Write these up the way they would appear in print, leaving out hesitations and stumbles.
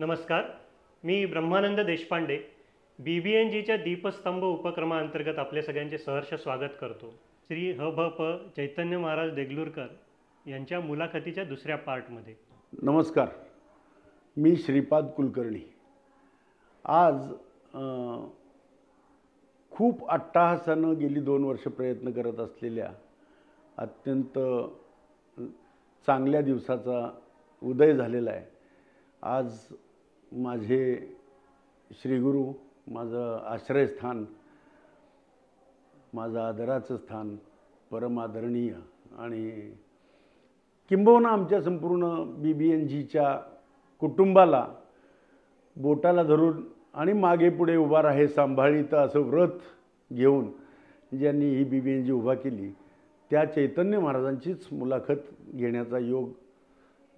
नमस्कार. मी ब्रह्मानंद देशपांडे BBNGच्या दीपस्तंभ उपक्रमाअंतर्गत आपले सगळ्यांचे सहर्ष स्वागत करतो. श्री ह.भ.प. चैतन्य महाराज देगलूरकर यांच्या मुलाखतीच्या दुसऱ्या पार्टमध्ये. नमस्कार, मी श्रीपाद कुलकर्णी. आज खूप अट्टाहासानं गेली 2 वर्ष प्रयत्न करत असलेल्या अत्यंत चांगल्या दिवसाचा उदय झालेला आहे. आज माझे श्रीगुरू, माझं आश्रयस्थान, माझं आदराचं स्थान, परमादरणीय आणि किंबहुना आमच्या संपूर्ण BBNGच्या कुटुंबाला बोटाला धरून आणि मागे पुढे उभा राहे सांभाळीत असं व्रत घेऊन ज्यांनी ही BBNG उभा केली, त्या चैतन्य महाराजांचीच मुलाखत घेण्याचा योग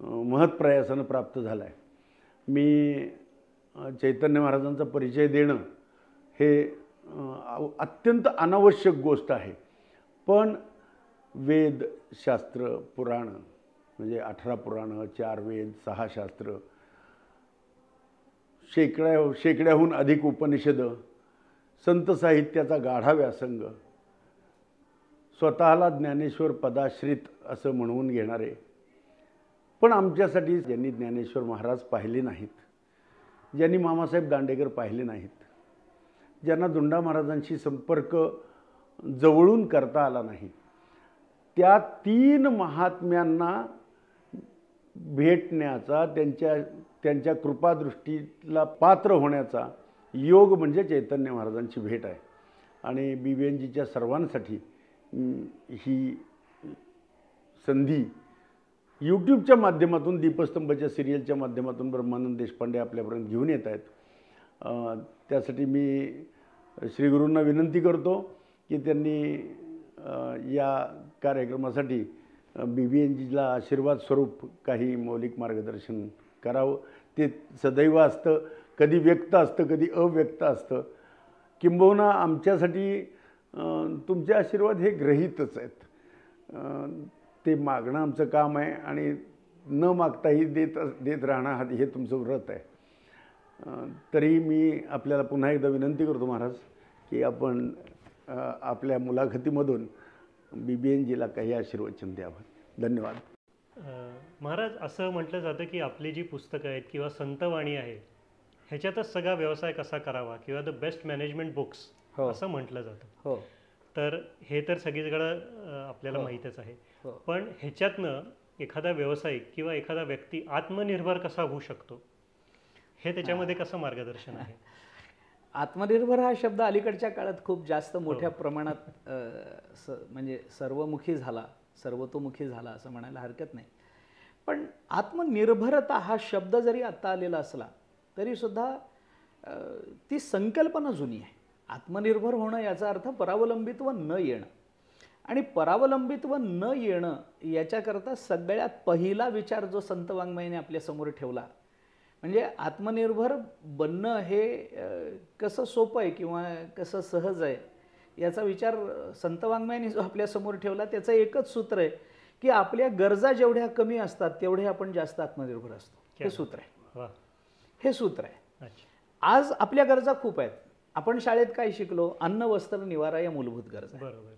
महत्प्रयासानं प्राप्त झाला आहे. मी चैतन्य महाराजांचा परिचय देणं हे अत्यंत अनावश्यक गोष्ट आहे, पण वेद, शास्त्र, पुराण म्हणजे 18 पुराणं, 4 वेद, 6 शास्त्र, शेकड्याहून अधिक उपनिषदं, संत साहित्याचा गाढा व्यासंग, स्वतःला ज्ञानेश्वर पदाश्रित असं म्हणवून घेणारे, पण आमच्यासाठी ज्यांनी ज्ञानेश्वर महाराज पाहिले नाहीत, ज्यांनी मामासाहेब दांडेकर पाहिले नाहीत, ज्यांना धुंडा महाराजांशी संपर्क जवळून करता आला नाही, त्या 3 महात्म्यांना भेटण्याचा, त्यांच्या कृपादृष्टीला पात्र होण्याचा योग म्हणजे चैतन्य महाराजांची भेट आहे. आणि BBNGच्या सर्वांसाठी ही संधी यूट्यूबच्या माध्यमातून, दीपस्तंभच्या सिरियलच्या माध्यमातून ब्रह्मानंद देशपांडे आपल्यापर्यंत घेऊन येत आहेत. त्यासाठी मी श्रीगुरूंना विनंती करतो की त्यांनी या कार्यक्रमासाठी BBNGला आशीर्वाद स्वरूप काही मौलिक मार्गदर्शन करावं. ते सदैव असतं, कधी व्यक्त असतं, कधी अव्यक्त असतं. किंबहुना आमच्यासाठी तुमचे आशीर्वाद हे ग्रहीतच आहेत. ते मागणं आमचं काम आहे आणि न मागताही देत राहणं हे तुमचं व्रत आहे. तरी मी आपल्याला पुन्हा एकदा विनंती करतो महाराज की आपण आपल्या मुलाखतीमधून BBNGला काही आशीर्वचन द्यावं. धन्यवाद. महाराज, असं म्हटलं जातं की आपली जी पुस्तकं आहेत किंवा संतवाणी आहे ह्याच्यातच सगळा व्यवसाय कसा करावा किंवा द बेस्ट मॅनेजमेंट बुक्स असं म्हटलं जातं. हो, तर हे तर सगळीकडं आपल्याला माहीतच आहे. पण ह्याच्यातनं एखादा व्यावसायिक किंवा एखादा व्यक्ती आत्मनिर्भर कसा होऊ शकतो, हे त्याच्यामध्ये कसं मार्गदर्शन आहे? आत्मनिर्भर हा शब्द अलीकडच्या काळात खूप जास्त मोठ्या प्रमाणात म्हणजे सर्वमुखी झाला, सर्वतोमुखी झाला असं म्हणायला हरकत नाही. पण आत्मनिर्भरता हा शब्द जरी आत्ता आलेला असला तरीसुद्धा ती संकल्पना जुनी आहे. आत्मनिर्भर होणं याचा अर्थ परावलंबित्व न येणं, आणि परावलंबित्व न येणं याच्याकरता सगळ्यात पहिला विचार जो संत वाङ्मयाने आपल्यासमोर ठेवला म्हणजे आत्मनिर्भर बनणं हे कसं सोपं आहे किंवा कसं सहज आहे याचा विचार संत वाङ्मयाने जो आपल्यासमोर ठेवला त्याचं एकच सूत्र आहे की आपल्या गरजा जेवढ्या कमी असतात तेवढे आपण जास्त आत्मनिर्भर असतो. हे सूत्र आहे. हे सूत्र आहे. आज आपल्या गरजा खूप आहेत. आपण शाळेत काय शिकलो? अन्न, वस्त्र, निवारा या मूलभूत गरजा. बरोबर.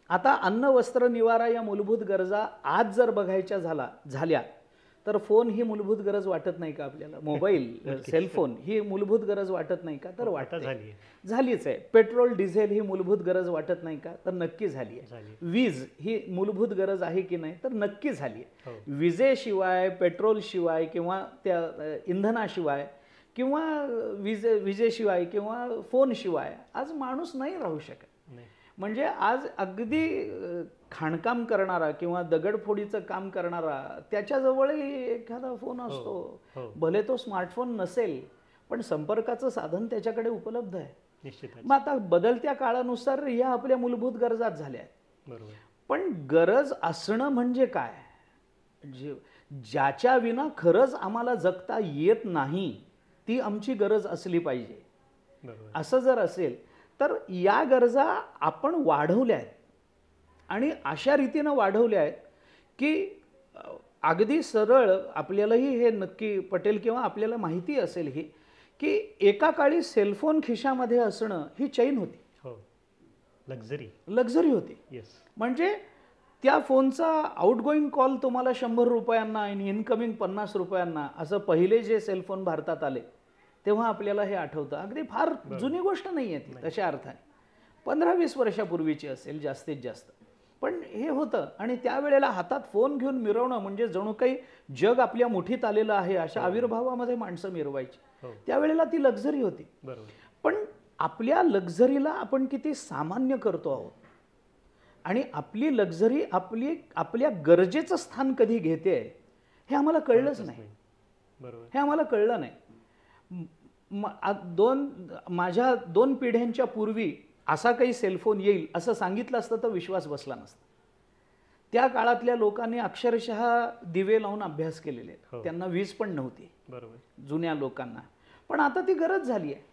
आता अन्न, वस्त्र, निवारा या मूलभूत गरजा आज जर बघायच्या झाल्या तर फोन ही मूलभूत गरज वाटत नाही का आपल्याला? मोबाईल, सेलफोन ही मूलभूत गरज वाटत नाही का? तर वाटते, झालीच आहे. पेट्रोल, डिझेल ही मूलभूत गरज वाटत नाही का? तर नक्की झाली आहे. वीज ही मूलभूत गरज आहे की नाही? तर नक्की झाली आहे. विजेशिवाय, पेट्रोलशिवाय किंवा त्या इंधनाशिवाय किंवा विजेशिवाय किंवा फोनशिवाय आज माणूस नाही राहू शकत. म्हणजे आज अगदी खाणकाम करणारा किंवा दगडफोडीचं काम करणारा त्याच्याजवळही एखादा फोन असतो. भले तो स्मार्टफोन नसेल पण संपर्काचं साधन त्याच्याकडे उपलब्ध आहे. मग आता बदलत्या काळानुसार या आपल्या मूलभूत गरजाच झाल्या आहेत. पण गरज असणं म्हणजे काय? ज्याच्या विना खरंच आम्हाला जगता येत नाही ती आमची गरज असली पाहिजे. असं जर असेल तर या गरजा आपण वाढवल्या आहेत आणि अशा रीतीनं वाढवल्या आहेत की अगदी सरळ आपल्यालाही हे नक्की पटेल किंवा आपल्याला माहिती असेल ही की एका काळी सेलफोन खिशामध्ये असणं ही चैन होती, हो, लक्झरी होती. येस. म्हणजे त्या फोनचा आउटगोईंग कॉल तुम्हाला 100 रुपयांना आणि इनकमिंग 50 रुपयांना, असं पहिले जे सेलफोन भारतात आले तेव्हा आपल्याला हे आठवतं. अगदी फार जुनी गोष्ट नाही आहे ती तशा अर्थाने, 15-20 वर्षापूर्वीची असेल जास्तीत जास्त. पण हे होतं आणि त्यावेळेला हातात फोन घेऊन मिरवणं म्हणजे जणू काही जग आपल्या मुठीत आलेलं आहे अशा आविर्भावामध्ये माणसं मिरवायची. त्यावेळेला ती लक्झरी होती. पण आपल्या लक्झरीला आपण किती सामान्य करतो आहोत आणि आपली लक्झरी आपल्या गरजेचं स्थान कधी घेते हे आम्हाला कळलंच नाही. हे आम्हाला कळलं नाही. माझ्या 2 पिढ्यांच्या पूर्वी असा काही सेलफोन येईल असं सांगितलं असतं तर विश्वास बसला नसता. त्या काळातल्या लोकांनी अक्षरशः दिवे लावून अभ्यास केलेले आहेत. त्यांना वीज पण नव्हती जुन्या लोकांना. पण आता ती गरज झाली आहे.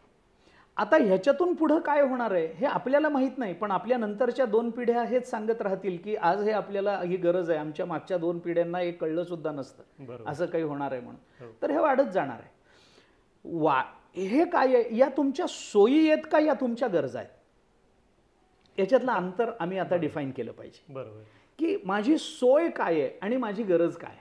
आता ह्याच्यातून पुढं काय होणार आहे हे आपल्याला माहीत नाही, पण आपल्या नंतरच्या 2 पिढ्या हेच सांगत राहतील की आज हे आपल्याला ही गरज आहे. आमच्या मागच्या 2 पिढ्यांना हे कळलं सुद्धा नसतं असं काही होणार आहे म्हणून. तर हे वाढत जाणार आहे. हे काय आहे, या तुमच्या सोयी आहेत का या तुमच्या गरजा आहेत, याच्यातलं अंतर आम्ही आता डिफाईन केलं पाहिजे. बरोबर. की माझी सोय काय आहे आणि माझी गरज काय.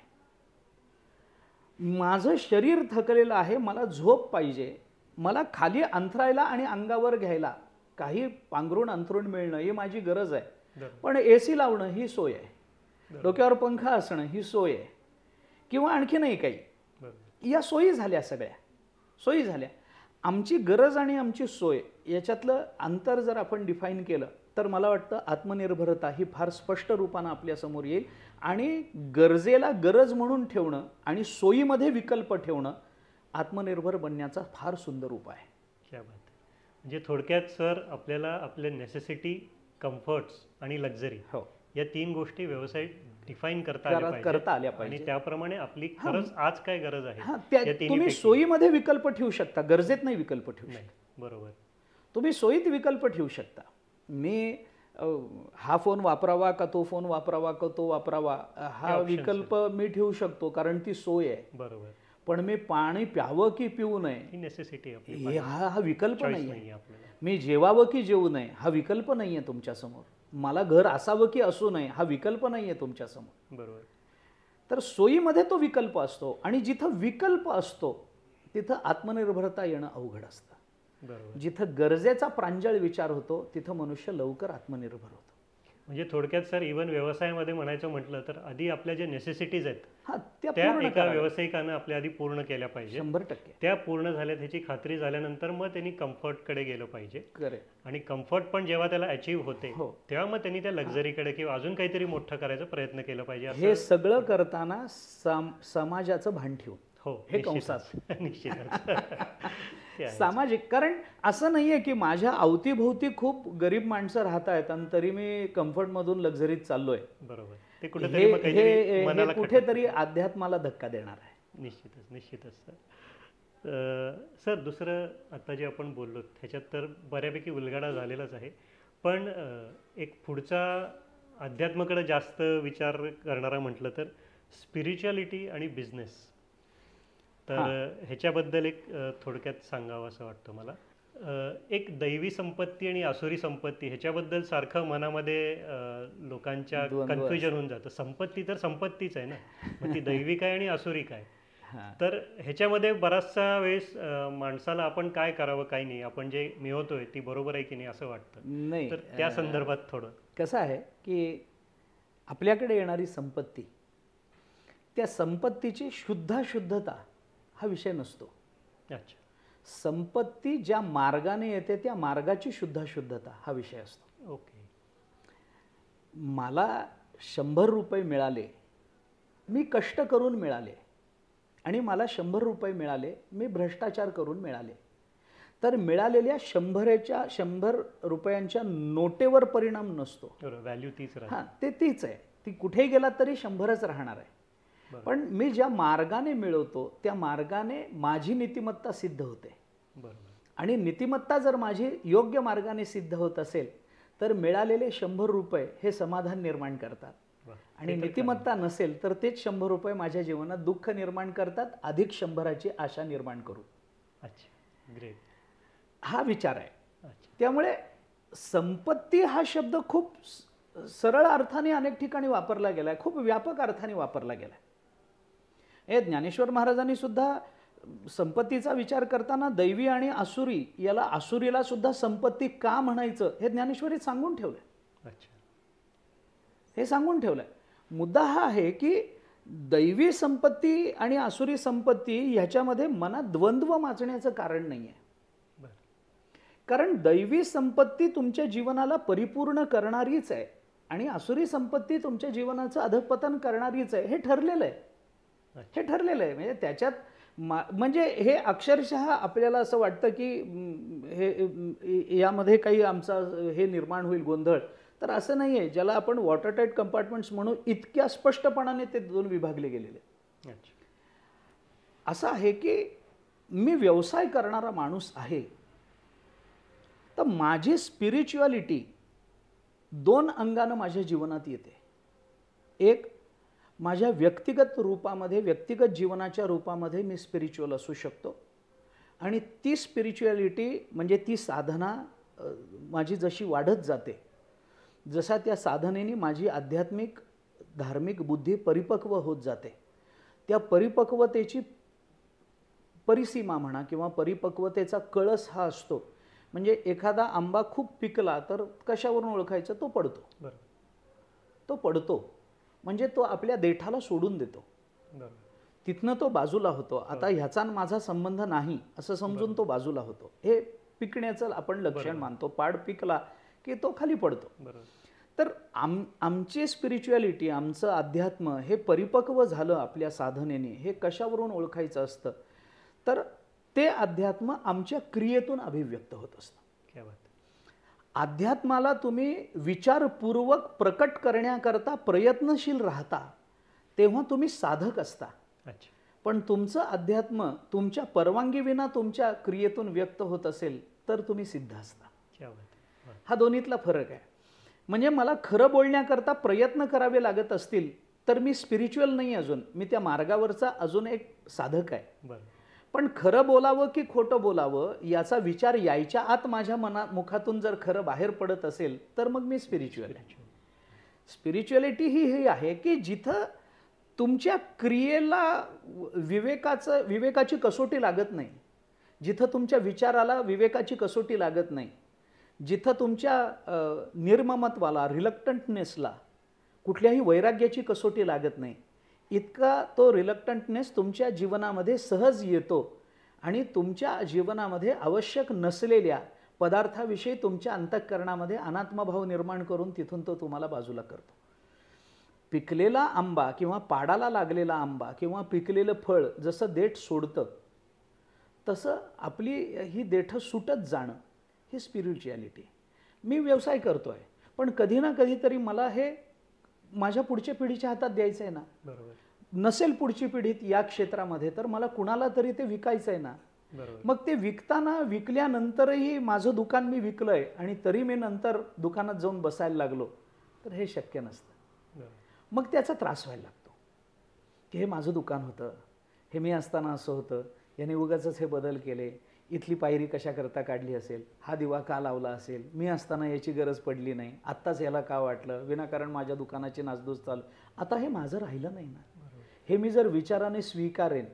माझं शरीर थकलेलं आहे, मला झोप पाहिजे, मला खाली अंथरायला आणि अंगावर घ्यायला काही पांघरूण अंथरूण मिळणं ही माझी गरज आहे. पण AC लावणं ही सोय आहे, डोक्यावर पंखा असणं ही सोय आहे, किंवा आणखी नाही काही. या सोयी झाल्या, सगळ्या सोयी झाल्या. आमची गरज आणि आमची सोय याच्यातलं अंतर जर आपण डिफाईन केलं तर मला वाटतं आत्मनिर्भरता ही फार स्पष्ट रूपानं आपल्यासमोर येईल. आणि गरजेला गरज म्हणून ठेवणं आणि सोयीमध्ये विकल्प ठेवणं आत्मनिर्भर बनण्याचा फार सुंदर उपाय आहे. क्या बात आहे. म्हणजे थोडक्यात सर आपल्याला आपल्या नेसेसिटी, कम्फर्ट्स आणि लक्झरी या 3 गोष्टी व्यवसाय डिफाईन करता आल्या पाहिजे आणि त्याप्रमाणे आपली खरंच आज काय गरज आहे. तुम्ही सोयीमध्ये विकल्प ठेवू शकता, गरजेत नाही विकल्प ठेवू शकता. बरोबर. तुम्ही सोयीत विकल्प ठेवू शकता. मी हा फोन वापरावा का तो फोन वापरावा का तो वापरावा हा विकल्प मी ठेवू शकतो कारण ती सोय आहे. बरोबर. पण मी पाणी प्यावं की पिऊ नये ही नेसेसिटी आपली, हा विकल्प नाही आहे. मी जेवावं की जेवू नये हा विकल्प नाही आहे तुमच्यासमोर. मला घर असावं की असू नये हा विकल्प नाही आहे तुमच्यासमोर. बरोबर. तर सोयीमध्ये तो विकल्प असतो आणि जिथं विकल्प असतो तिथं आत्मनिर्भरता येणं अवघड असतं. जिथं गरजेचा प्रांजळ विचार होतो तिथं मनुष्य लवकर आत्मनिर्भर होतो. म्हणजे थोडक्यात सर इव्हन व्यवसायामध्ये म्हणायचं म्हटलं तर आधी आपल्या ज्या नेसेसिटीज आहेत त्या एका व्यावसायिकानं आपल्या आधी पूर्ण केल्या पाहिजे. 100%. त्या पूर्ण झाल्या त्याची खात्री झाल्यानंतर मग त्यांनी कम्फर्टकडे गेलं पाहिजे. आणि कम्फर्ट पण जेव्हा त्याला अचीव्ह होते तेव्हा मग त्यांनी त्या लक्झरीकडे किंवा अजून काहीतरी मोठं करायचा प्रयत्न केला पाहिजे. हे सगळं करताना समाजाचं भान ठेवून. हे कंसात निश्चितच सामाजिक. कारण असं नाहीये की माझ्या अवतीभोवती खूप गरीब माणसं राहत आहेत आणि तरी मी कम्फर्टमधून लक्झरीत चाललोय. बरोबर. ते कुठेतरी अध्यात्माला धक्का देणार आहे. निश्चितच सर दुसरं आता जे आपण बोललो ह्याच्यात तर बऱ्यापैकी उलगडा झालेलाच आहे. पण एक पुढचा अध्यात्माकडे जास्त विचार करणारा म्हटलं तर स्पिरिच्युअलिटी आणि बिझनेस. तर ह्याच्याबद्दल एक थोडक्यात सांगावं असं वाटतं मला. एक दैवी संपत्ती आणि आसुरी संपत्ती ह्याच्याबद्दल सारखं मनामध्ये लोकांच्या कन्फ्युजन होऊन जातं. संपत्ती तर संपत्तीच आहे ना, मग ती दैवी काय आणि आसुरी काय. तर ह्याच्यामध्ये बराचसा वेळेस माणसाला आपण काय करावं काय नाही, आपण जे मिळवतोय ती बरोबर आहे की नाही असं वाटतं. नाही, तर त्या संदर्भात थोडं कसं आहे की आपल्याकडे येणारी संपत्ती, त्या संपत्तीची शुद्धता हा विषय नसतो. अच्छा. संपत्ती ज्या मार्गाने येते त्या मार्गाची शुद्धता हा विषय असतो. ओके. मला 100 रुपये मिळाले, मी कष्ट करून मिळाले आणि मला 100 रुपये मिळाले, मी भ्रष्टाचार करून मिळाले, तर मिळालेल्या 100 रुपयांच्या नोटेवर परिणाम नसतो. व्हॅल्यू तीच राहते. हां, ते तीच आहे. ती कुठेही गेला तरी 100च राहणार आहे. पण मी ज्या मार्गाने मिळवतो त्या मार्गाने माझी नीतिमत्ता सिद्ध होते. आणि नीतिमत्ता जर माझी योग्य मार्गाने सिद्ध होत असेल तर मिळालेले 100 रुपये हे समाधान निर्माण करतात. आणि नीतिमत्ता नसेल तर तेच 100 रुपये माझ्या जीवनात दुःख निर्माण करतात, अधिक 100ची आशा निर्माण करू. अच्छा, ग्रेट. हा विचार आहे. अच्छा. त्यामुळे संपत्ती हा शब्द खूप सरळ अर्थाने अनेक ठिकाणी वापरला गेलाय, खूप व्यापक अर्थाने वापरला गेलाय. हे ज्ञानेश्वर महाराजांनी सुद्धा संपत्तीचा विचार करताना दैवी आणि आसुरी, याला आसुरीला सुद्धा संपत्ती का म्हणायचं हे ज्ञानेश्वरीत सांगून ठेवलंय. अच्छा. हे सांगून ठेवलंय. मुद्दा हा आहे की दैवी संपत्ती आणि आसुरी संपत्ती ह्याच्यामध्ये मनात द्वंद्व माचण्याचं कारण नाही आहे. बरं. कारण दैवी संपत्ती तुमच्या जीवनाला परिपूर्ण करणारीच आहे आणि आसुरी संपत्ती तुमच्या जीवनाचं अधःपतन करणारीच आहे. हे ठरलेलं आहे. हे ठरलेलं आहे. म्हणजे त्याच्यात म्हणजे हे अक्षरशः आपल्याला असं वाटतं की हे यामध्ये काही आमचा हे निर्माण होईल गोंधळ, तर असं नाही आहे. ज्याला आपण वॉटरटाईट कंपार्टमेंट्स म्हणून इतक्या स्पष्टपणाने ते दोन विभागले गेलेले. असं आहे की मी व्यवसाय करणारा माणूस आहे, तर माझी स्पिरिच्युअलिटी 2 अंगानं माझ्या जीवनात येते. एक, माझ्या व्यक्तिगत रूपामध्ये, व्यक्तिगत जीवनाच्या रूपामध्ये मी स्पिरिच्युअल असू शकतो आणि ती स्पिरिच्युअलिटी म्हणजे ती साधना माझी जशी वाढत जाते, जसा त्या साधनेने माझी आध्यात्मिक धार्मिक बुद्धी परिपक्व होत जाते, त्या परिपक्वतेची परिसीमा म्हणा किंवा परिपक्वतेचा कळस हा असतो. म्हणजे एखादा आंबा खूप पिकला तर कशावरून ओळखायचं? तो पडतो. बरं. तो पडतो म्हणजे तो आपल्या देठाला सोडून देतो. बरं. तिथनं तो बाजूला होतो. आता ह्याचा माझा संबंध नाही असं समजून तो बाजूला होतो. हे पिकण्याचं आपण लक्षण मानतो. पाड पिकला की तो खाली पडतो. बरोबर. तर आमची स्पिरिच्युअलिटी, आमचं अध्यात्म हे परिपक्व झालं आपल्या साधनेने, हे कशावरून ओळखायचं असतं? तर ते अध्यात्म आमच्या क्रियेतून अभिव्यक्त होत असतं. क्या बात. अध्यात्माला तुम्ही विचारपूर्वक प्रकट करण्याकरता प्रयत्नशील राहता तेव्हा तुम्ही साधक असता. अच्छा. पण तुमचं अध्यात्म तुमच्या परवानगीविना तुमच्या क्रियेतून व्यक्त होत असेल तर तुम्ही सिद्ध असता. क्या बात. हा दोन्हीतला फरक आहे. म्हणजे मला खरं बोलण्याकरता प्रयत्न करावे लागत असतील तर मी स्पिरिच्युअल नाही, अजून मी त्या मार्गावरचा अजून एक साधक आहे. बरं. पण खरं बोलावं की खोटं बोलावं याचा विचार यायच्या आत माझ्या मुखातून जर खरं बाहेर पडत असेल तर मग मी स्पिरिच्युअल आहे. स्पिरिच्युअलिटी ही आहे की जिथं तुमच्या क्रियेला विवेकाची कसोटी लागत नाही, जिथं तुमच्या विचाराला विवेकाची कसोटी लागत नाही, जिथं तुमच्या निर्ममत्वाला, रिलक्टंटनेसला कुठल्याही वैराग्याची कसोटी लागत नाही, इतका तो रिलक्टंटनेस तुमच्या जीवनामध्ये सहज येतो आणि तुमच्या जीवनामध्ये आवश्यक नसलेल्या पदार्थाविषयी तुमच्या अंतःकरणामध्ये अनात्मभाव निर्माण करून तिथून तो तुम्हाला बाजूला करतो. पिकलेला आंबा किंवा पाडाला लागलेला आंबा किंवा पिकलेलं फळ जसं देठ सोडतं तसं आपली ही देठं सुटत जाणं ही स्पिरिच्युअलिटी. मी व्यवसाय करतो आहे पण कधी ना कधीतरी मला हे माझ्या पुढच्या पिढीच्या हातात द्यायचं आहे ना. बरोबर. नसेल पुढची पिढीत या क्षेत्रामध्ये तर मला कुणाला तरी ते विकायचं आहे ना. बरोबर. मग ते विकताना विकल्यानंतरही माझं दुकान मी विकलंय आणि तरी मी नंतर दुकानात जाऊन बसायला लागलो तर हे शक्य नसतं. बरोबर. मग त्याचा त्रास व्हायला लागतो की हे माझं दुकान होतं, हे मी असताना असं होतं, याने उगाचच हे बदल केले, इथली पायरी कशा करता काढली असेल, हा दिवा का लावला असेल, मी असताना याची गरज पडली नाही, आत्ताच याला का वाटलं, विनाकारण माझ्या दुकानाची नासधूस चालू. आता हे माझं राहिलं नाही ना. हे मी जर विचाराने स्वीकारेन,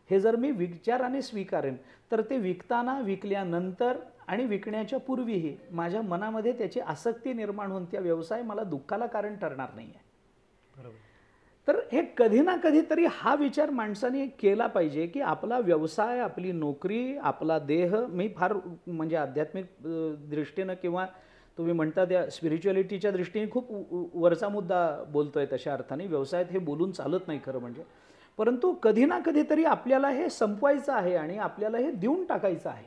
हे जर मी विचाराने स्वीकारेन तर ते विकताना, विकल्यानंतर आणि विकण्याच्या पूर्वीही माझ्या मनामध्ये त्याची आसक्ती निर्माण होऊन त्या व्यवसाय मला दुःखाला कारण ठरणार नाही आहे. बरोबर. तर हे कधी ना कधीतरी हा विचार माणसाने केला पाहिजे की आपला व्यवसाय, आपली नोकरी, आपला देह, मी फार म्हणजे आध्यात्मिक दृष्टीनं किंवा तुम्ही म्हणता त्या स्पिरिच्युअलिटीच्या दृष्टीने खूप वरचा मुद्दा बोलतोय, तशा अर्थाने व्यवसायात हे बोलून चालत नाही खरं म्हणजे. परंतु कधी ना कधीतरी आपल्याला हे संपवायचं आहे आणि आपल्याला हे देऊन टाकायचं आहे.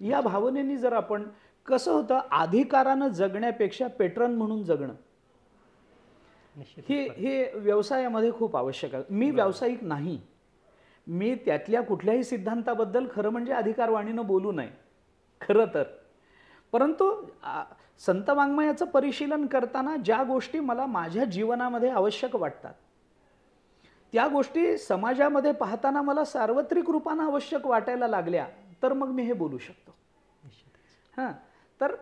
या भावनेने जर आपण, कसं होतं, अधिकारानं जगण्यापेक्षा पेट्रन म्हणून जगणं हे व्यवसायामध्ये खूप आवश्यक आहे. मी व्यावसायिक नाही, मी त्यातल्या कुठल्याही सिद्धांताबद्दल खरं म्हणजे अधिकारवाणीनं बोलू नये खरं तर. परंतु संत वाङ्मयाचं परिशीलन करताना ज्या गोष्टी मला माझ्या जीवनामध्ये आवश्यक वाटतात, त्या गोष्टी समाजामध्ये पाहताना मला सार्वत्रिक रूपानं आवश्यक वाटायला लागल्या, तर मग मी हे बोलू शकतो. हां, तर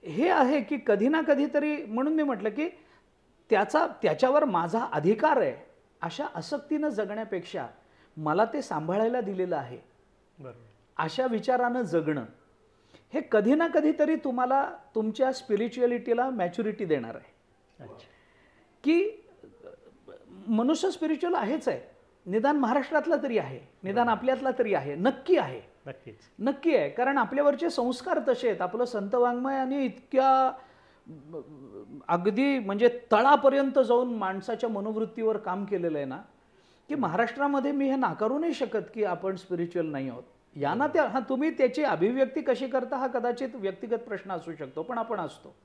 हे आहे की कधी ना कधीतरी, म्हणून मी म्हटलं की त्याच्यावर माझा अधिकार आहे अशा आसक्तीनं जगण्यापेक्षा मला ते सांभाळायला दिलेलं आहे अशा विचारानं जगणं हे कधी ना कधीतरी तुम्हाला तुमच्या स्पिरिच्युअलिटीला मॅच्युरिटी देणार आहे. की मनुष्य स्पिरिच्युअल आहेच आहे, निदान महाराष्ट्रातला तरी आहे, निदान आपल्यातला तरी आहे, नक्की आहे, नक्की आहे. कारण आपल्यावरचे संस्कार तसे आहेत. आपलं संत वाङ्मयाने इतक्या अगदी म्हणजे तळापर्यंत जाऊन माणसाच्या मनोवृत्तीवर काम केलेलं आहे ना, की महाराष्ट्रामध्ये मी हे नाकारू नाही शकत की आपण स्पिरिच्युअल नाही आहोत. यांना त्या हा तुम्ही त्याची अभिव्यक्ती कशी करता हा कदाचित व्यक्तिगत प्रश्न असू शकतो, पण आपण असतो.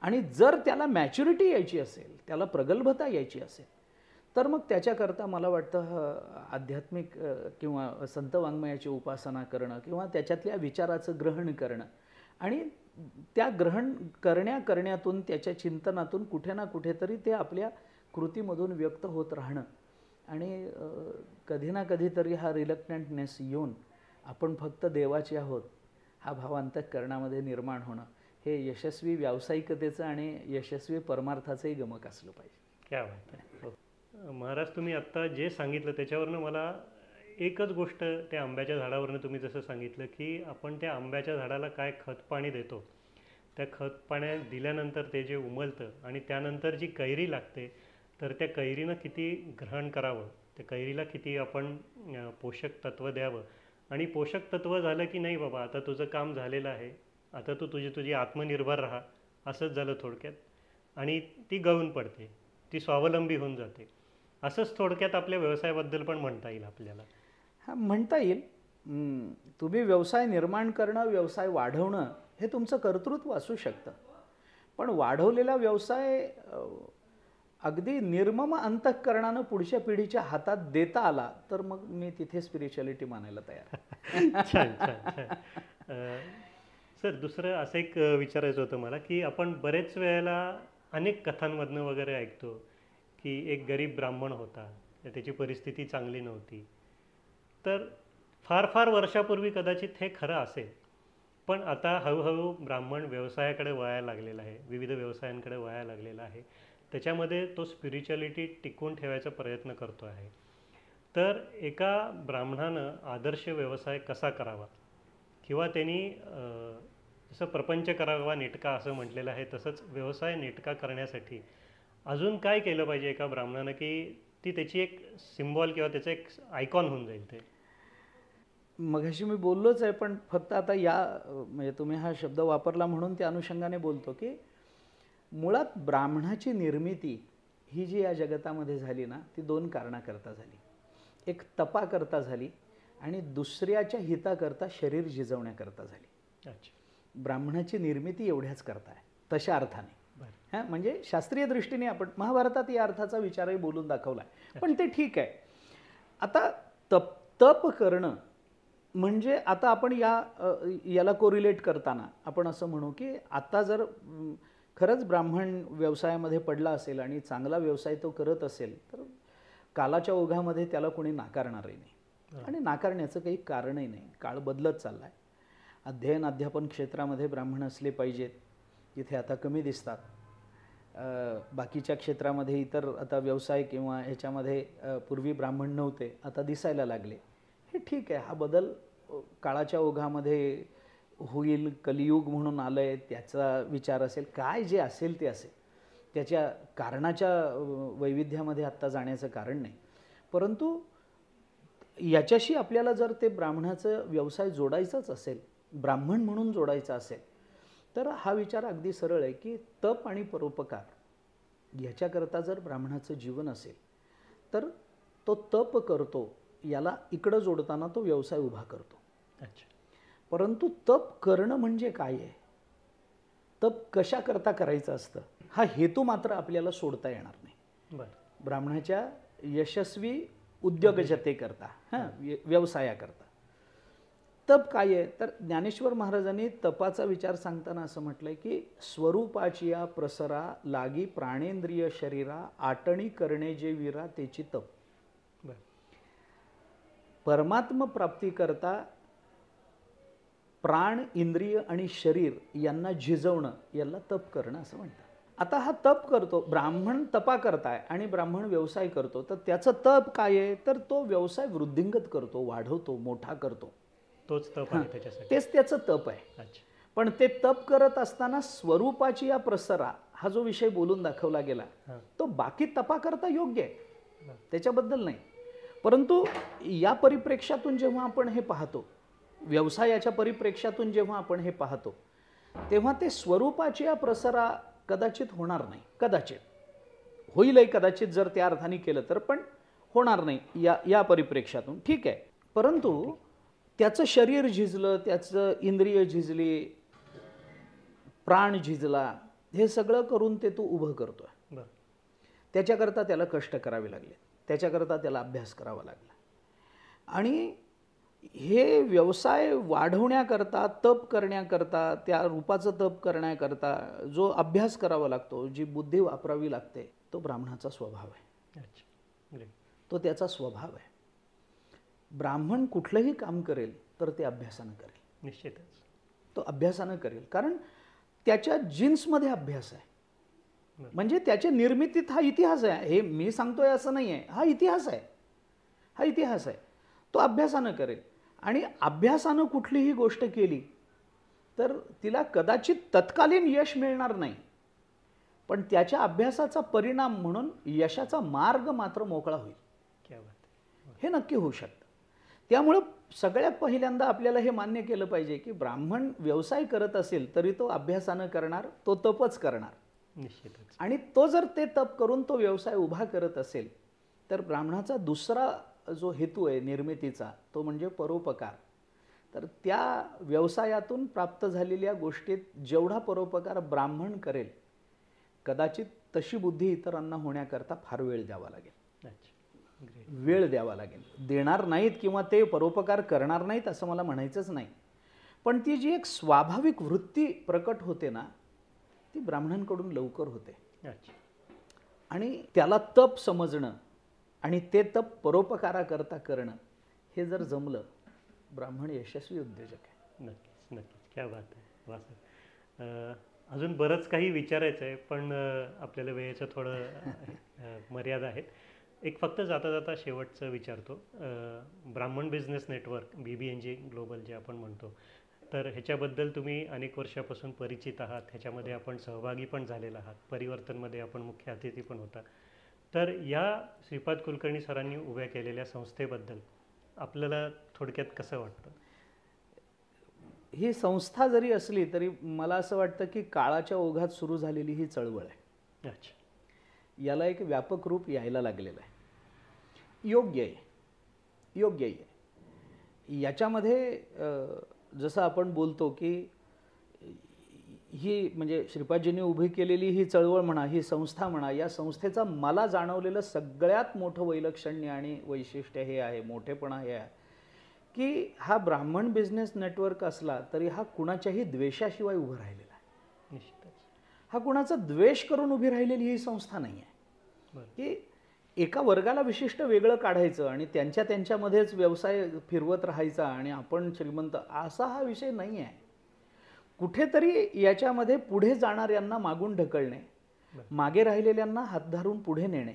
आणि जर त्याला मॅच्युरिटी यायची असेल, त्याला प्रगल्भता यायची असेल, तर मग त्याच्याकरता मला वाटतं आध्यात्मिक किंवा संत वाङ्मयाची उपासना करणं किंवा त्याच्यातल्या विचाराचं ग्रहण करणं आणि त्या ग्रहण करण्यातून त्याच्या चिंतनातून कुठे ना कुठेतरी ते आपल्या कृतीमधून व्यक्त होत राहणं आणि कधी ना कधीतरी हा रिलक्टंटनेस येऊन आपण फक्त देवाचे आहोत हा भाव अंतःकरणामध्ये निर्माण होणं हे यशस्वी व्यावसायिकतेचं आणि यशस्वी परमार्थाचंही गमक असलं पाहिजे. क्या बात आहे. महाराज, तुम्ही आत्ता जे सांगितलं त्याच्यावरनं मला एकच गोष्ट, त्या आंब्याच्या झाडावरनं तुम्ही जसं सांगितलं की आपण त्या आंब्याच्या झाडाला काय खत पाणी देतो, त्या खत पाण्या दिल्यानंतर ते जे उमलतं आणि त्यानंतर जी कैरी लागते, तर त्या कैरीनं किती ग्रहण करावं, त्या कैरीला किती आपण पोषक तत्व द्यावं. आणि पोषक तत्व झालं की नाही बाबा आता तुझं काम झालेलं आहे, आता तू तुझी आत्मनिर्भर राहा, असंच झालं थोडक्यात. आणि ती गळून पडते, ती स्वावलंबी होऊन जाते. असंच थोडक्यात आपल्या व्यवसायाबद्दल पण म्हणता येईल आपल्याला. हां, म्हणता येईल. तुम्ही व्यवसाय निर्माण करणं, व्यवसाय वाढवणं हे तुमचं कर्तृत्व असू शकतं, पण वाढवलेला व्यवसाय अगदी निर्मम अंतःकरणानं पुढच्या पिढीच्या हातात देता आला तर मग मी तिथे स्पिरिच्युअलिटी मानायला तयार. छान छान छान. सर, दुसरं असं एक विचारायचं होतं मला की आपण बरेच वेळेला अनेक कथांमधनं वगैरे ऐकतो की एक गरीब ब्राह्मण होता, त्याची परिस्थिती चांगली नव्हती. तर फार फार वर्षापूर्वी कदाचित हे खरं असेल, पण आता हळूहळू ब्राह्मण व्यवसायाकडे वळायला लागलेला आहे, विविध व्यवसायांकडे वळायला लागलेला आहे. त्याच्यामध्ये तो स्पिरिच्युअलिटी टिकवून ठेवायचा प्रयत्न करतो आहे. तर एका ब्राह्मणानं आदर्श व्यवसाय कसा करावा किंवा त्यांनी जसं प्रपंच करावा नेटका असं म्हटलेलं आहे, तसंच व्यवसाय नेटका करण्यासाठी अजून काय केलं पाहिजे एका ब्राह्मणानं की ती त्याची एक सिम्बॉल किंवा त्याचं एक आयकॉन होऊन जाईल. ते मगाशी मी बोललोच आहे, पण फक्त आता म्हणजे तुम्ही हा शब्द वापरला म्हणून त्या अनुषंगाने बोलतो की मुळात ब्राह्मणाची निर्मिती ही जी या जगतामध्ये झाली ना, ती दोन कारणाकरता झाली. एक तपाकरता झाली आणि दुसऱ्याच्या हिताकरता शरीर झिजवण्याकरता झाली. ब्राह्मणाची निर्मिती एवढ्याच करता आहे तशा अर्थाने. हां, म्हणजे शास्त्रीय दृष्टीने आपण महाभारतात या अर्थाचा विचारही बोलून दाखवला आहे, पण ते ठीक आहे. आता तप करणं म्हणजे आता आपण याला कोरिलेट करताना आपण असं म्हणू की आता जर खरंच ब्राह्मण व्यवसायामध्ये पडला असेल आणि चांगला व्यवसाय तो करत असेल तर कालाच्या ओघामध्ये त्याला कोणी नाकारणारही नाही आणि नाकारण्याचं काही कारणही नाही. काळ बदलत चालला आहे. अध्ययन अध्यापन क्षेत्रामध्ये ब्राह्मण असले पाहिजेत, जिथे आता कमी दिसतात. बाकीच्या क्षेत्रामध्ये इतर आता व्यवसाय किंवा ह्याच्यामध्ये पूर्वी ब्राह्मण नव्हते, आता दिसायला लागले. हे ठीक आहे, हा बदल काळाच्या ओघामध्ये होईल, कलियुग म्हणून आलं आहे त्याचा विचार असेल, काय जे असेल ते असेल, त्याच्या कारणाच्या वैविध्यामध्ये आत्ता जाण्याचं कारण नाही. परंतु याच्याशी आपल्याला जर ते ब्राह्मणाचं व्यवसाय जोडायचाच असेल, ब्राह्मण म्हणून जोडायचा असेल, तर हा विचार अगदी सरळ आहे की तप आणि परोपकार याच्याकरता जर ब्राह्मणाचं जीवन असेल तर तो तप करतो, याला इकडं जोडताना तो व्यवसाय उभा करतो. परंतु तप करणं म्हणजे काय आहे, तप कशाकरता करायचं असतं, हा हेतू मात्र आपल्याला सोडता येणार नाही. ब्राह्मणाच्या यशस्वी उद्योगजतेकरता, हां, व्यवसायाकरता. तप काय आहे तर ज्ञानेश्वर महाराजांनी तपाचा विचार सांगताना असं म्हटलंय की स्वरूपाची या प्रसरा लागी प्राणेंद्रिय शरीरा आटणी करणे जे वीरा तेची तप. बरं. परमात्म प्राप्ती करता प्राण इंद्रिय आणि शरीर यांना झिजवणं याला तप करणं असं म्हणतात. आता हा तप करतो ब्राह्मण, तपा करताय आणि ब्राह्मण व्यवसाय करतो, तर त्याचं तप काय आहे तर तो व्यवसाय वृद्धिंगत करतो, वाढवतो, मोठा करतो. तोच तप आहे त्याच्यासाठी. तेच त्याचं तप आहे. अच्छा. पण ते तप करत असताना स्वरूपाची या प्रसरा हा जो विषय बोलून दाखवला गेला तो बाकी तपा करता योग्य आहे, त्याच्याबद्दल नाही. परंतु या परिप्रेक्ष्यातून जेव्हा आपण हे पाहतो, व्यवसायाच्या परिप्रेक्ष्यातून जेव्हा आपण हे पाहतो, तेव्हा ते स्वरूपाची या प्रसरा कदाचित होणार नाही. कदाचित होईलही कदाचित जर त्या अर्थाने केलं तर, पण होणार नाही या परिप्रेक्ष्यातून. ठीक आहे. परंतु त्याचं शरीर झिजलं, त्याचं इंद्रिय झिजली, प्राण झिजला, हे सगळं करून ते तू उभं करतोय. त्याच्याकरता त्याला कष्ट करावे लागले, त्याच्याकरता त्याला अभ्यास करावा लागला. आणि हे व्यवसाय वाढवण्याकरता, तप करण्याकरता, त्या रूपाचं तप करण्याकरता जो अभ्यास करावा लागतो, जी बुद्धी वापरावी लागते, तो ब्राह्मणाचा स्वभाव आहे. तो त्याचा स्वभाव आहे. ब्राह्मण कुठलंही काम करेल तर ते अभ्यासानं करेल. निश्चितच तो अभ्यासानं करेल, कारण त्याच्या जीन्समध्ये अभ्यास आहे. म्हणजे त्याच्या निर्मितीत हा इतिहास आहे. हे मी सांगतोय असं नाही आहे, हा इतिहास आहे. हा इतिहास आहे. तो अभ्यासानं करेल. आणि अभ्यासानं कुठलीही गोष्ट केली तर तिला कदाचित तत्कालीन यश मिळणार नाही, पण त्याच्या अभ्यासाचा परिणाम म्हणून यशाचा मार्ग मात्र मोकळा होईल. हे नक्की होऊ शकतं. त्यामुळं सगळ्यात पहिल्यांदा आपल्याला हे मान्य केलं पाहिजे की ब्राह्मण व्यवसाय करत असेल तरी तो अभ्यासानं करणार, तो तपच करणार. निश्चितच. आणि तो जर ते तप करून तो व्यवसाय उभा करत असेल तर ब्राह्मणाचा दुसरा जो हेतू आहे निर्मितीचा, तो म्हणजे परोपकार. तर त्या व्यवसायातून प्राप्त झालेल्या गोष्टीत जेवढा परोपकार ब्राह्मण करेल, कदाचित तशी बुद्धी इतरांना होण्याकरता फार वेळ द्यावा लागेल. वेळ द्यावा लागेल. देणार नाहीत किंवा ते परोपकार करणार नाहीत असं मला म्हणायचंच नाही, पण ती जी एक स्वाभाविक वृत्ती प्रकट होते ना, ती ब्राह्मणांकडून लवकर होते. आणि त्याला तप समजणं आणि ते तप परोपकाराकरता करणं, हे जर जमलं, ब्राह्मण यशस्वी उद्योजक आहे. नक्कीच नक्कीच. क्या बात आहे. वा सर. अजून बरंच काही विचारायचं आहे, पण आपल्याला वेळेचं थोडं मर्यादा आहेत. एक फक्त जाता जाता शेवटचं विचारतो. ब्राह्मण बिझनेस नेटवर्क BBNG ग्लोबल जे आपण म्हणतो, तर ह्याच्याबद्दल तुम्ही अनेक वर्षापासून परिचित आहात. ह्याच्यामध्ये आपण सहभागी पण झालेला आहात. परिवर्तनमध्ये आपण मुख्य अतिथी पण होता. तर या श्रीपाद कुलकर्णी सरांनी उभ्या केलेल्या संस्थेबद्दल आपल्याला थोडक्यात कसं वाटतं? ही संस्था जरी असली तरी मला असं वाटतं की काळाच्या ओघात सुरू झालेली ही चळवळ आहे. अच्छा. याला एक व्यापक रूप यायला लागलेलं आहे. योग्य आहे, योग्य आहे. याच्यामध्ये जसं आपण बोलतो की ही म्हणजे श्रीपादजींनी उभी केलेली ही चळवळ म्हणा, ही संस्था म्हणा, या संस्थेचा मला जाणवलेलं सगळ्यात मोठं वैलक्षण्य आणि वैशिष्ट्य हे आहे, मोठेपणा हे आहे की हा ब्राह्मण बिझनेस नेटवर्क असला तरी हा कुणाच्याही द्वेषाशिवाय उभं राहिलेला आहे. निश्चितच. हा कुणाचा द्वेष करून उभी राहिलेली ही संस्था नाही आहे की एका वर्गाला विशिष्ट वेगळं काढायचं आणि त्यांच्यामध्येच व्यवसाय फिरवत राहायचा आणि आपण श्रीमंत, असा हा विषय नाही आहे. कुठेतरी याच्यामध्ये पुढे जाणाऱ्यांना मागून ढकलणे, मागे राहिलेल्यांना हात धरून पुढे नेणे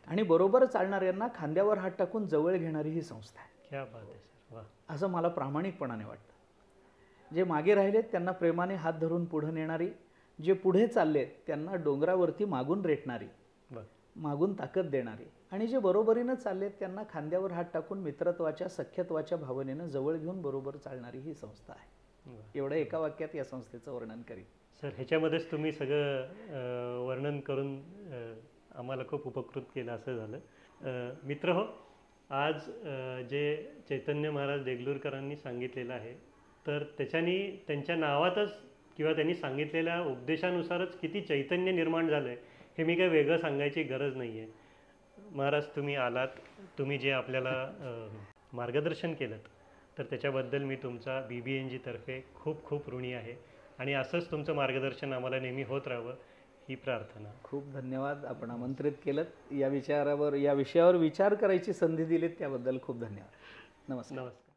आणि बरोबर चालणाऱ्यांना खांद्यावर हात टाकून जवळ घेणारी ही संस्था आहे. क्या बात आहे सर. वा. असं मला प्रामाणिकपणाने वाटतं. जे मागे राहिलेत त्यांना प्रेमाने हात धरून पुढे नेणारी, जे पुढे चाललेत त्यांना डोंगरावरती मागून रेटणारी, मागून ताकद देणारी, आणि जे बरोबरीनं चाललेत त्यांना खांद्यावर हात टाकून मित्रत्वाच्या, सख्यत्वाच्या भावनेनं जवळ घेऊन बरोबर चालणारी ही संस्था आहे. एवढं एका वाक्यात या संस्थेचं वर्णन करीन. सर, ह्याच्यामध्येच तुम्ही सगळं वर्णन करून आम्हाला खूप उपकृत केलं असं झालं. मित्र हो, आज जे चैतन्य महाराज देगलूरकरांनी सांगितलेलं आहे, तर त्याच्यानी त्यांच्या नावातच किंवा त्यांनी सांगितलेल्या उपदेशानुसारच किती चैतन्य निर्माण झालं आहे हे मी काही वेगळं सांगायची गरज नाही आहे. महाराज, तुम्ही आलात, तुम्ही जे आपल्याला मार्गदर्शन केलं तर त्याच्याबद्दल मी तुमचा BBNG तर्फे खूप खूप ऋणी आहे आणि असंच तुमचं मार्गदर्शन आम्हाला नेहमी होत राहावं ही प्रार्थना. खूप धन्यवाद. आपण आमंत्रित केलं, या विषयावर विचार करायची संधी दिलीत त्याबद्दल खूप धन्यवाद. नमस्कार. नमस्कार.